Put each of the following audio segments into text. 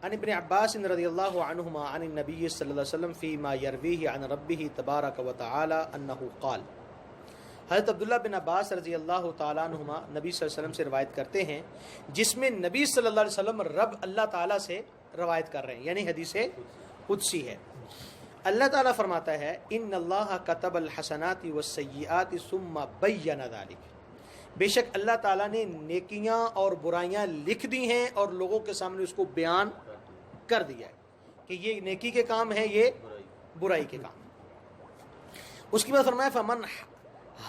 عن ابن عباس رضی اللہ عنہما عن النبی صلی اللہ علیہ وسلم فیما یرویہ عن ربہ تبارک و تعالی انہ قال. حضرت عبداللہ بن عباس رضی اللہ تعالیٰ عنہما نبی صلی اللہ علیہ وسلم سے روایت کرتے ہیں جس میں نبی صلی اللہ علیہ وسلم رب اللہ تعالیٰ سے روایت کر رہے ہیں، یعنی حدیث قدسی ہے. اللہ تعالیٰ فرماتا ہے ان اللہ کتب الحسنات والسیئات ثم بین ذلک، بے شک اللہ تعالیٰ نے نیکیاں اور برائیاں لکھ دی ہیں اور لوگوں کے سامنے اس کو بیان کر دیا ہے کہ یہ نیکی کے کام ہے، یہ برائی کے کام. اس کے بعد فرمایا فمن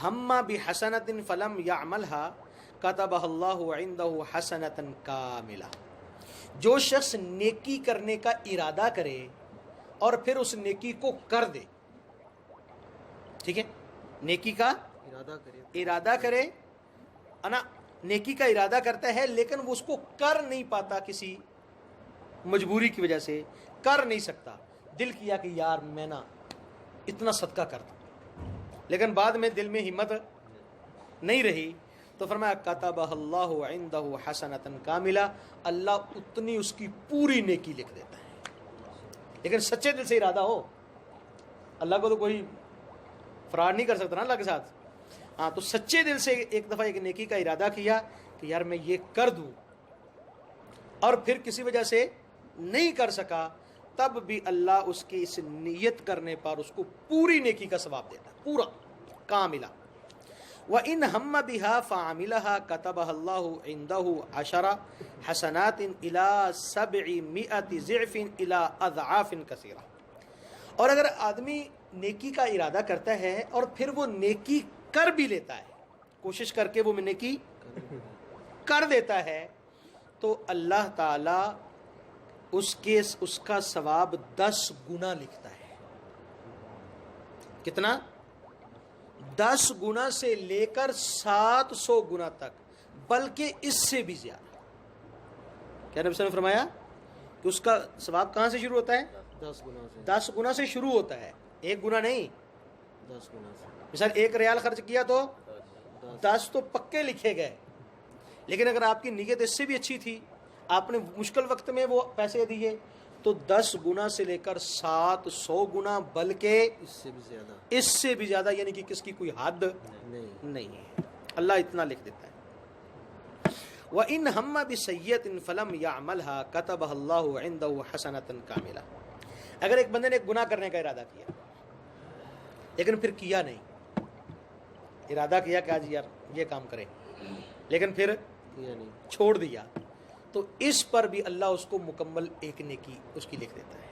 ہم بحسنۃ فلم یعملها کتبہ اللہ عندہ حسنۃ کاملہ، جو شخص نیکی کرنے کا ارادہ کرے اور پھر اس نیکی کو کر دے. ٹھیک ہے، نیکی کا ارادہ کرے انا نیکی کا ارادہ کرتا ہے لیکن وہ اس کو کر نہیں پاتا، کسی مجبوری کی وجہ سے کر نہیں سکتا. دل کیا کہ یار میں نا اتنا صدقہ کرتا، لیکن بعد میں دل میں ہمت نہیں رہی، تو فرمایا کتبہ اللہ عندہ حسنۃ کاملہ، اللہ اتنی اس کی پوری نیکی لکھ دیتا ہے. لیکن سچے دل سے ارادہ ہو، اللہ کو تو کوئی فراڈ نہیں کر سکتا نا اللہ کے ساتھ. ہاں، تو سچے دل سے ایک دفعہ ایک نیکی کا ارادہ کیا کہ یار میں یہ کر دوں، اور پھر کسی وجہ سے نہیں کر سکا، تب بھی اللہ اس کی اس نیت کرنے پر اس کو پوری نیکی کا ثواب دیتا ہے، پورا کاملہ. وَإِنْ هَمَّ بِهَا فَعَمِلَهَا كَتَبَهَا اللَّهُ عِنْدَهُ 10 حسنات إِلَى 700 ضِعْفٍ إِلَى أَضْعَافٍ كَثِيرَةٍ. اور اگر آدمی نیکی کا ارادہ کرتا ہے اور پھر وہ نیکی کر بھی لیتا ہے، کوشش کر کے وہ نیکی کر دیتا ہے، تو اللہ تعالی اس کا ثواب 10 گنا لکھتا ہے. کتنا؟ 10 گنا سے لے کر 700 گنا تک، بلکہ اس سے بھی زیادہ. کیا نبی صلی اللہ علیہ وسلم نے فرمایا کہ اس کا ثواب کہاں سے شروع ہوتا ہے؟ 10 گنا سے شروع ہوتا ہے، 1 گنا نہیں، 10 گنا سے. مثال 1 ریال خرچ کیا تو 10 تو پکے لکھے گئے. لیکن اگر آپ کی نیت اس سے بھی اچھی تھی، آپ نے مشکل وقت میں وہ پیسے دیے، تو 10 گنا سے لے کر 700 گنا، بلکہ اس سے بھی زیادہ، یعنی کہ کس کی کوئی حد نہیں ہے. اللہ اتنا لکھ دیتا ہے. وَإِنْ هَمَّ بِسَيِّئَةٍ فَلَمْ يَعْمَلْهَا كَتَبَهَا اللَّهُ عِنْدَهُ حَسَنَةً كَامِلَةً. اگر ایک بندے نے گناہ کرنے کا ارادہ کیا لیکن پھر کیا نہیں، ارادہ کیا کہ آج یار یہ کام کرے، لیکن پھر چھوڑ دیا، تو اس پر بھی اللہ اس کو مکمل ایک نیکی اس کی لکھ دیتا ہے.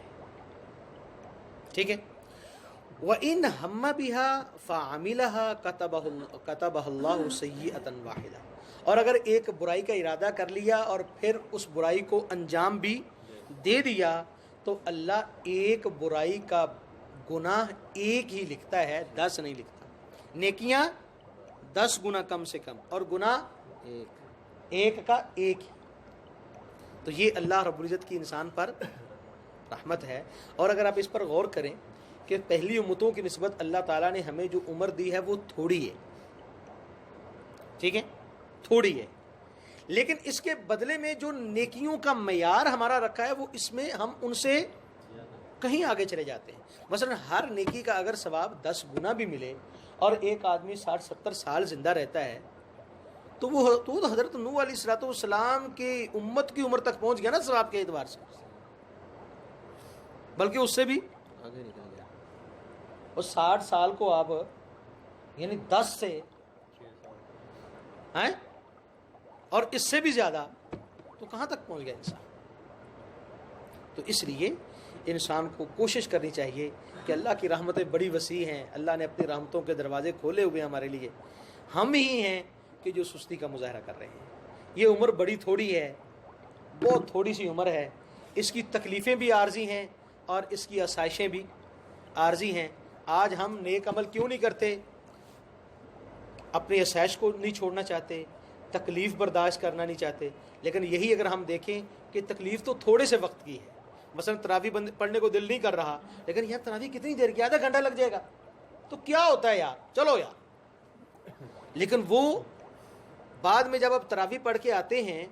ٹھیک ہے. وَإِنْ هَمَّ بِهَا فَعَمِلَهَا كَتَبَهَا اللَّهُ سَيِّئَةً وَاحِدَةً. اور اگر ایک برائی کا ارادہ کر لیا اور پھر اس برائی کو انجام بھی دے دیا، تو اللہ ایک برائی کا گناہ ایک ہی لکھتا ہے، 10 نہیں لکھتا. نیکیاں 10 گنا کم سے کم، اور گناہ ایک کا ایک ہی. تو یہ اللہ رب العزت کی انسان پر رحمت ہے. اور اگر آپ اس پر غور کریں کہ پہلی امتوں کی نسبت اللہ تعالیٰ نے ہمیں جو عمر دی ہے وہ تھوڑی ہے، ٹھیک ہے، تھوڑی ہے، لیکن اس کے بدلے میں جو نیکیوں کا معیار ہمارا رکھا ہے وہ اس میں ہم ان سے کہیں آگے چلے جاتے ہیں. مثلا ہر نیکی کا اگر ثواب 10 گنا بھی ملے اور ایک آدمی 60-70 سال زندہ رہتا ہے، تو وہ تو حضرت نوح علیہ الصلوۃ والسلام کی امت کی عمر تک پہنچ گیا نا ثواب کے اعتبار سے، بلکہ اس سے بھی آگے نکل گیا. اور 60 سال کو آپ یعنی 10 سے ہیں اور اس سے بھی زیادہ، تو کہاں تک پہنچ گیا انسان. تو اس لیے انسان کو کوشش کرنی چاہیے کہ اللہ کی رحمتیں بڑی وسیع ہیں، اللہ نے اپنی رحمتوں کے دروازے کھولے ہوئے ہیں ہمارے لیے. ہم ہی ہیں کہ جو سستی کا مظاہرہ کر رہے ہیں. یہ عمر بڑی تھوڑی ہے، بہت تھوڑی سی عمر ہے، اس کی تکلیفیں بھی عارضی ہیں اور اس کی آسائشیں بھی عارضی ہیں. آج ہم نیک عمل کیوں نہیں کرتے؟ اپنی آسائش کو نہیں چھوڑنا چاہتے، تکلیف برداشت کرنا نہیں چاہتے. لیکن یہی اگر ہم دیکھیں کہ تکلیف تو تھوڑے سے وقت کی ہے، مثلا تراویح پڑھنے کو دل نہیں کر رہا، لیکن یار تراویح کتنی دیر کی، آدھا گھنٹہ لگ جائے گا تو کیا ہوتا ہے یار، چلو یار. لیکن وہ بعد میں جب آپ تراویح پڑھ کے آتے ہیں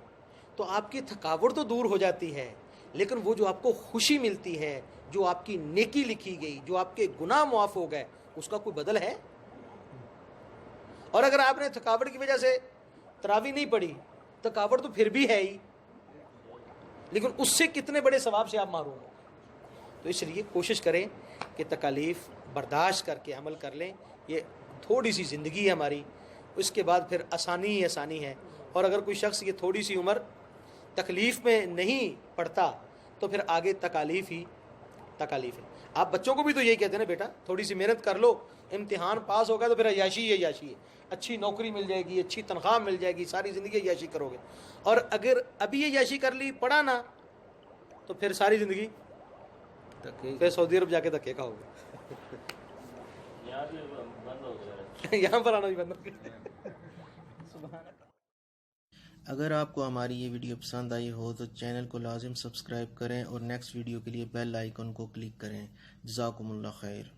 تو آپ کی تھکاوٹ تو دور ہو جاتی ہے، لیکن وہ جو آپ کو خوشی ملتی ہے، جو آپ کی نیکی لکھی گئی، جو آپ کے گناہ معاف ہو گئے، اس کا کوئی بدل ہے؟ اور اگر آپ نے تھکاوٹ کی وجہ سے تراویح نہیں پڑھی، تھکاوٹ تو پھر بھی ہے ہی، لیکن اس سے کتنے بڑے ثواب سے آپ محروم ہو. تو اس لیے کوشش کریں کہ تکالیف برداشت کر کے عمل کر لیں. یہ تھوڑی سی زندگی ہے ہماری، اس کے بعد پھر آسانی ہی آسانی ہے. اور اگر کوئی شخص یہ تھوڑی سی عمر تکلیف میں نہیں پڑتا تو پھر آگے تکالیف ہی تکالیف ہے. آپ بچوں کو بھی تو یہی کہتے ہیں نا، بیٹا تھوڑی سی محنت کر لو، امتحان پاس ہوگا تو پھر عیاشی ہے، عیاشی ہے، اچھی نوکری مل جائے گی، اچھی تنخواہ مل جائے گی، ساری زندگی عیاشی کرو گے. اور اگر ابھی عیاشی کر لی، پڑھا نا، تو پھر ساری زندگی پھر سعودی عرب جا کے دھکے کھاؤ گے. یہاں پر آنا بھی بند ہو گیا. اگر آپ کو ہماری یہ ویڈیو پسند آئی ہو تو چینل کو لازم سبسکرائب کریں اور نیکسٹ ویڈیو کے لیے بیل آئیکن کو کلک کریں. جزاکم اللہ خیر.